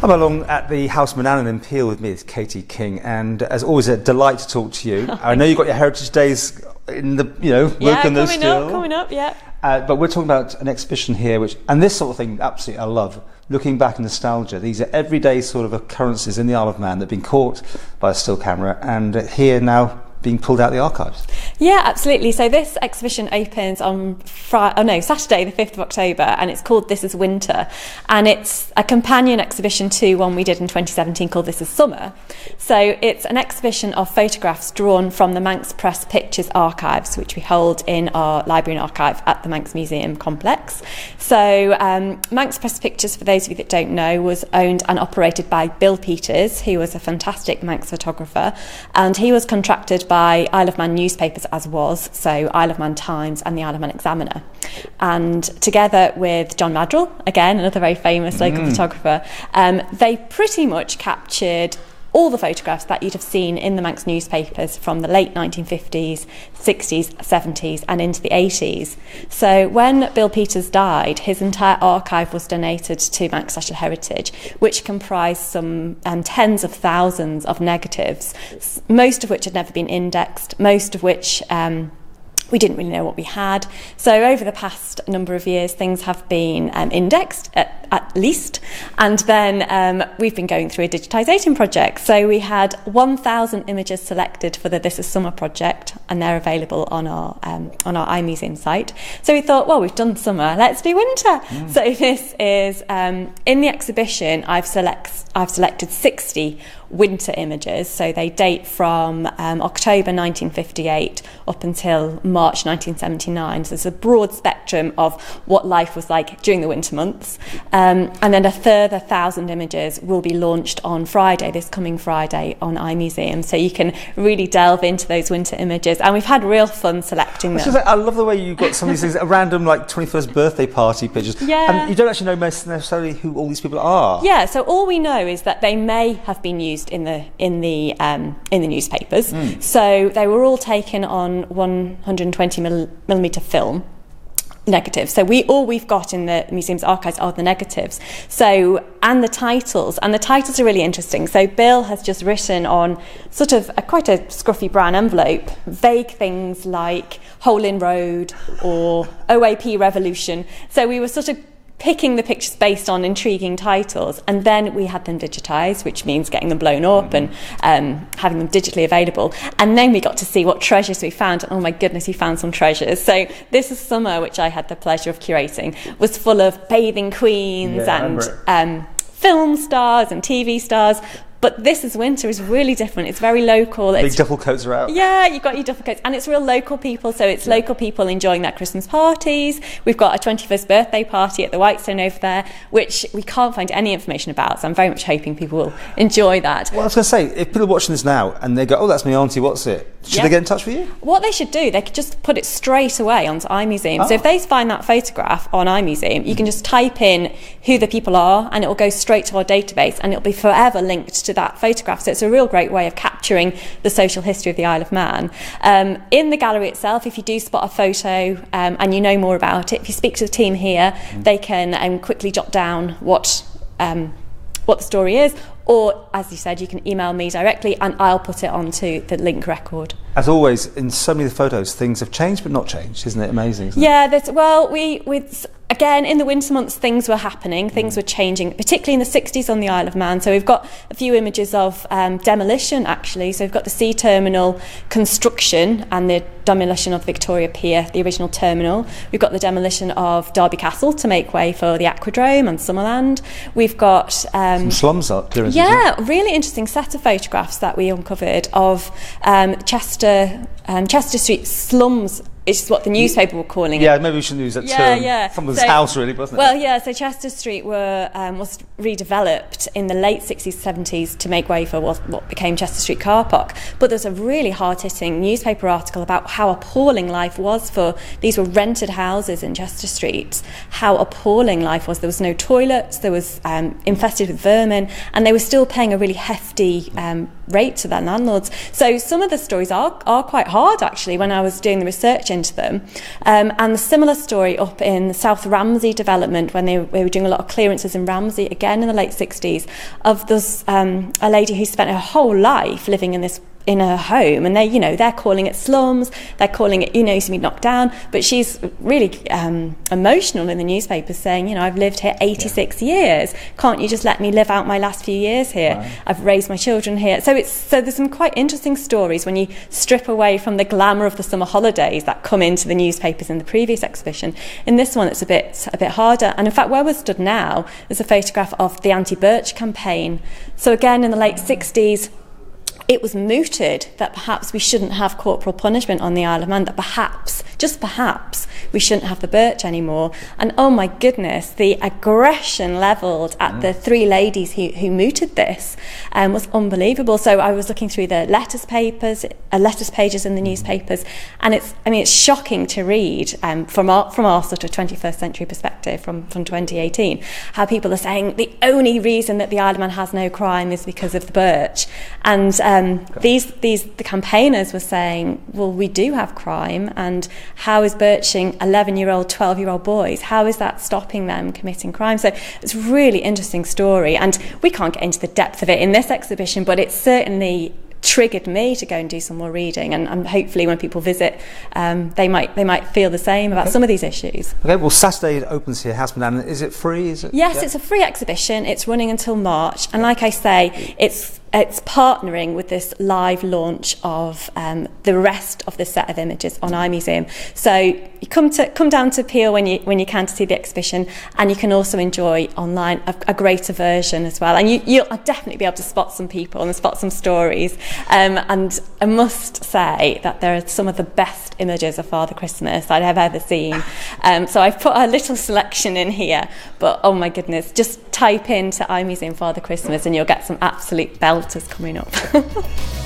I'm along at the House Manannan in Peel. With me is Katie King, and as always, a delight to talk to you. I know you've got your Heritage Days in the, working those still. coming up, yeah. But we're talking about an exhibition here, and this sort of thing, absolutely, I love. Looking back in nostalgia, these are everyday sort of occurrences in the Isle of Man that have been caught by a still camera, and here now being pulled out of the archives. Yeah, absolutely. So this exhibition opens on Saturday the 5th of October, and it's called This Is Winter, and it's a companion exhibition to one we did in 2017 called This Is Summer. So it's an exhibition of photographs drawn from the Manx Press Pictures archives, which we hold in our library and archive at the Manx Museum complex. So Manx Press Pictures, for those of you that don't know, was owned and operated by Bill Peters, who was a fantastic Manx photographer, and he was contracted by Isle of Man newspapers so Isle of Man Times and the Isle of Man Examiner. And together with John Madrell, again, another very famous local photographer, they pretty much captured all the photographs that you'd have seen in the Manx newspapers from the late 1950s, 60s, 70s and into the 80s. So when Bill Peters died, his entire archive was donated to Manx National Heritage, which comprised some tens of thousands of negatives, most of which had never been indexed, most of which we didn't really know what we had. So over the past number of years, things have been indexed at least, and then we've been going through a digitisation project. So we had 1,000 images selected for the This Is Summer project, and they're available on our iMuseum site. So we thought, well, we've done summer, let's do winter. So this is in the exhibition. I've selected 60 winter images, so they date from October 1958 up until March 1979. So there's a broad spectrum of what life was like during the winter months. And then a further 1,000 images will be launched on Friday, this coming Friday, on iMuseum. So you can really delve into those winter images, and we've had real fun selecting them. I love the way you've got some of these things, a random 21st birthday party pictures. Yeah. And you don't actually know necessarily who all these people are. Yeah, so all we know is that they may have been used in the newspapers. So they were all taken on 120 millimeter film negatives. So all we've got in the museum's archives are the negatives. So and the titles are really interesting. So Bill has just written on sort of quite a scruffy brown envelope vague things like Hole in Road or OAP Revolution. So we were sort of picking the pictures based on intriguing titles, and then we had them digitised, which means getting them blown up and having them digitally available. And then we got to see what treasures we found. And oh my goodness, we found some treasures. So This Is Summer, which I had the pleasure of curating, was full of bathing queens and film stars and TV stars. But This Is Winter is really different. It's very local. Big duffel coats are out. Yeah, you've got your duffel coats. And it's real local people. So it's local people enjoying their Christmas parties. We've got a 21st birthday party at the Whitestone over there, which we can't find any information about. So I'm very much hoping people will enjoy that. Well, I was going to say, if people are watching this now and they go, oh, that's my auntie, what's it? Should they get in touch with you? What they should do, they could just put it straight away onto iMuseum. So if they find that photograph on iMuseum, you can just type in who the people are and it will go straight to our database, and it'll be forever linked to that photograph. So it's a real great way of capturing the social history of the Isle of Man. In the gallery itself, if you do spot a photo and you know more about it, if you speak to the team here, they can quickly jot down what the story is, or as you said, you can email me directly and I'll put it onto the link record. As always, in so many of the photos, things have changed but not changed. Isn't it amazing? Again, in the winter months, things were happening, things were changing, particularly in the 60s on the Isle of Man. So we've got a few images of demolition, actually. So we've got the sea terminal construction and the demolition of Victoria Pier, the original terminal. We've got the demolition of Derby Castle to make way for the Aquadrome and Summerland. We've got some slums appearances. Yeah, really interesting set of photographs that we uncovered of Chester Street slums. It's what the newspaper were calling it. Yeah, maybe we shouldn't use that term. Someone's house, really, wasn't it? Well, yeah, so Chester Street was redeveloped in the late 60s, 70s to make way for what became Chester Street Car Park. But there's a really hard-hitting newspaper article about how appalling life was for... These were rented houses in Chester Street. How appalling life was. There was no toilets, there was infested with vermin, and they were still paying a really hefty rate to their landlords. So some of the stories are quite hard, actually, when I was doing the research into them. And a similar story up in the South Ramsey development, when they were doing a lot of clearances in Ramsey, again in the late 60s, of this a lady who spent her whole life living in her home, and they're calling it slums, they're calling it, to be knocked down, but she's really emotional in the newspapers saying, I've lived here 86 years, can't you just let me live out my last few years here? Right. I've raised my children here. So there's some quite interesting stories when you strip away from the glamour of the summer holidays that come into the newspapers in the previous exhibition. In this one, it's a bit harder. And in fact, where we're stood now, there's a photograph of the anti-birch campaign. So again, in the late 60s, it was mooted that perhaps we shouldn't have corporal punishment on the Isle of Man, that perhaps, just perhaps, we shouldn't have the birch anymore. And oh my goodness, the aggression levelled at the three ladies who mooted this was unbelievable. So I was looking through the letters pages in the newspapers, and it's shocking to read from our sort of 21st century perspective, from 2018, how people are saying the only reason that the Isle of Man has no crime is because of the birch. And the campaigners were saying, well, we do have crime, and how is birching 11-year-old, 12-year-old boys, how is that stopping them committing crime? So it's a really interesting story, and we can't get into the depth of it in this exhibition, but it certainly triggered me to go and do some more reading, and hopefully when people visit they might feel the same about some of these issues. Okay, well, Saturday it opens here, House Manannan. Is it free? Yes, it's a free exhibition. It's running until March, and like I say, it's partnering with this live launch of the rest of the set of images on iMuseum. So you come down to Peel when you can to see the exhibition, and you can also enjoy online a greater version as well. And you'll definitely be able to spot some people and spot some stories. And I must say that there are some of the best images of Father Christmas I'd have ever seen. So I've put a little selection in here, but oh my goodness, just type into iMuseum Father Christmas and you'll get some absolute belters coming up.